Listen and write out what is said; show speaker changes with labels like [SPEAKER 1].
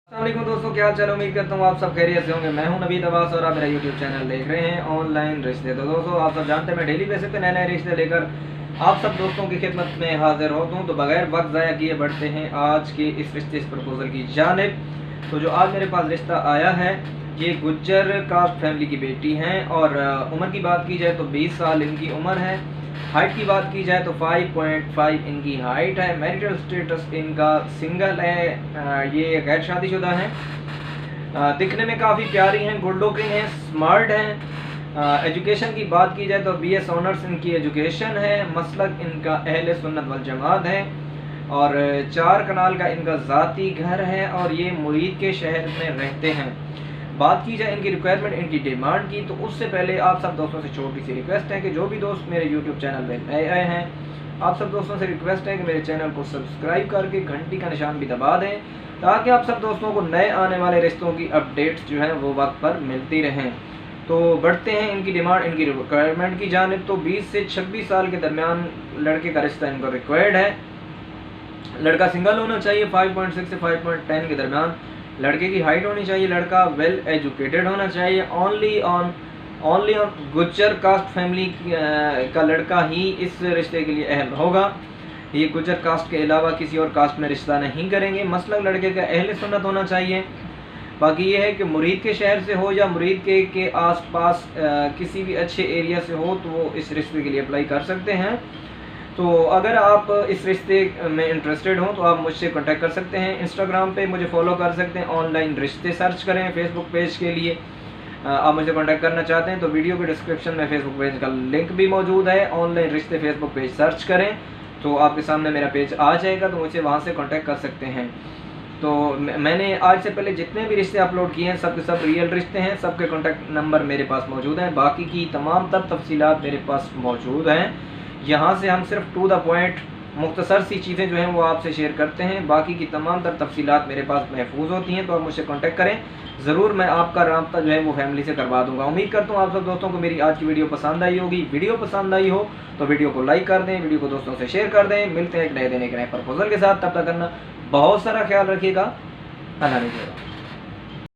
[SPEAKER 1] अस्सलामुअलैकुम दोस्तों, क्या हाल चाल। उम्मीद करता हूँ आप सब खैरियत से होंगे। मैं हूं नवीद अब्बास और आप मेरा यूट्यूब चैनल देख रहे हैं ऑनलाइन रिश्ते। तो दोस्तों, आप सब जानते हैं मैं डेली बेसिस पे नए नए रिश्ते लेकर आप सब दोस्तों की खिदमत में हाजिर होता हूँ। तो बगैर वक्त ज़ाया किए बढ़ते हैं आज के इस रिश्ते, इस प्रपोजल की जानिब। तो जो आज मेरे पास रिश्ता आया है, ये गुज्जर कास्ट फैमिली की बेटी हैं और उम्र की बात की जाए तो 20 साल इनकी उम्र है। हाइट की बात की जाए तो 5.5 इनकी हाइट है। मैरिटल स्टेटस इनका सिंगल है, ये गैर शादीशुदा हैं। दिखने में काफ़ी प्यारी हैं, गुड लुकिंग हैं, स्मार्ट हैं। एजुकेशन की बात की जाए तो BS ऑनर्स इनकी एजुकेशन है। मसलक इनका अहले सुन्नत वल जमात है और 4 कनाल का इनका ज़ाती घर है और ये मुरीद के शहर में रहते हैं। बात की जाए इनकी रिक्वायरमेंट, इनकी डिमांड की, तो उससे पहले आप सब दोस्तों से छोटी सी रिक्वेस्ट है कि जो भी दोस्त मेरे YouTube चैनल में नए आए हैं, आप सब दोस्तों से रिक्वेस्ट है कि मेरे चैनल को सब्सक्राइब करके घंटी का निशान भी दबा दें, ताकि आप सब दोस्तों को नए आने वाले रिश्तों की अपडेट्स जो हैं वो वक्त पर मिलती रहें। तो बढ़ते हैं इनकी डिमांड, इनकी रिक्वायरमेंट की जानिब। तो 20 से 26 साल के दरमियान लड़के का रिश्ता इनको रिक्वायर्ड है। लड़का सिंगल होना चाहिए, 5.6 से 5.10 के दरमियान लड़के की हाइट होनी चाहिए। लड़का वेल एजुकेटेड होना चाहिए। Only on Gujjar caste family का लड़का ही इस रिश्ते के लिए अहल होगा। ये गुज्जर कास्ट के अलावा किसी और कास्ट में रिश्ता नहीं करेंगे। मसलन लड़के का अहले सुन्नत होना चाहिए। बाकी ये है कि मुरीद के शहर से हो या मुरीद के आसपास किसी भी अच्छे एरिया से हो तो वो इस रिश्ते के लिए अप्लाई कर सकते हैं। तो अगर आप इस रिश्ते में इंटरेस्टेड हो तो आप मुझसे कांटेक्ट कर सकते हैं। इंस्टाग्राम पे मुझे फॉलो कर सकते हैं, ऑनलाइन रिश्ते सर्च करें। फेसबुक पेज के लिए आप मुझे कांटेक्ट करना चाहते हैं तो वीडियो के डिस्क्रिप्शन में फेसबुक पेज का लिंक भी मौजूद है। ऑनलाइन रिश्ते फेसबुक पेज सर्च करें तो आपके सामने मेरा पेज आ जाएगा, तो मुझसे वहाँ से कॉन्टैक्ट कर सकते हैं। तो मैंने आज से पहले जितने भी रिश्ते अपलोड किए हैं सब के सब रियल रिश्ते हैं, सबके कॉन्टैक्ट नंबर मेरे पास मौजूद हैं। बाकी की तमाम तफसीलात मेरे पास मौजूद हैं। यहाँ से हम सिर्फ टू द पॉइंट मुख्तसर सी चीज़ें जो हैं वो आपसे शेयर करते हैं। बाकी की तमाम तफसीलात मेरे पास महफूज होती हैं, तो आप मुझसे कांटेक्ट करें, ज़रूर मैं आपका राब्ता जो है वो फैमिली से करवा दूंगा। उम्मीद करता हूँ आप सब दोस्तों को मेरी आज की वीडियो पसंद आई होगी। वीडियो पसंद आई हो तो वीडियो को लाइक कर दें, वीडियो को दोस्तों से शेयर कर दें। मिलते हैं एक नए दिन एक नए प्रपोजल के साथ, तब तक करना बहुत सारा ख्याल रखिएगा। अल्लाह हाफ़िज़।